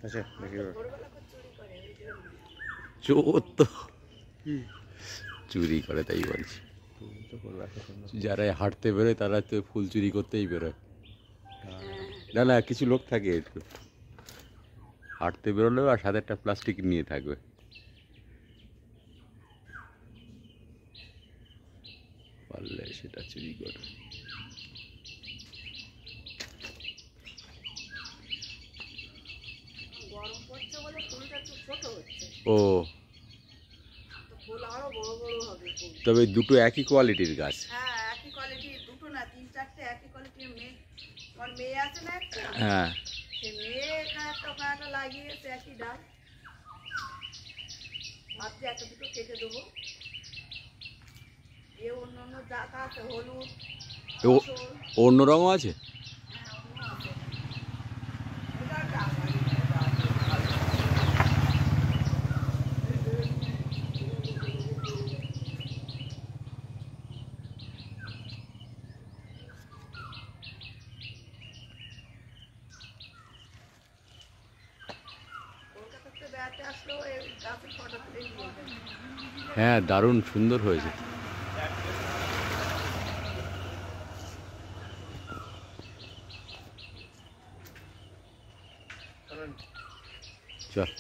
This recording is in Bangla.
আচ্ছা দেখি চোর তো চুরি করে, তাই বলছি। যারা হাঁটতে বেরোয় তারা তো ফুল চুরি করতেই বেরোয়। না না, কিছু লোক থাকে একটু হাঁটতে বেরোলেও আর সাথে একটা প্লাস্টিক নিয়ে থাকবে। পারলে সেটা চুরি করে। ও, তবে দুটো একই কোয়ালিটির গাছ। হ্যাঁ, একই কোয়ালিটির, দুটো না, 3-4টে একই কোয়ালিটির আমার মেয়ে আছে না একটা, হ্যাঁ, সে মেয়ে এখানে একটা ওখানে একটা লাগিয়েছে একই ডাল। ভাবছি একটা দুটো কেটে দেবো। এ অন্য অন্য জাত আছে, হলুদ, অন্য রঙও আছে। হ্যাঁ, দারুণ সুন্দর হয়েছে। চল।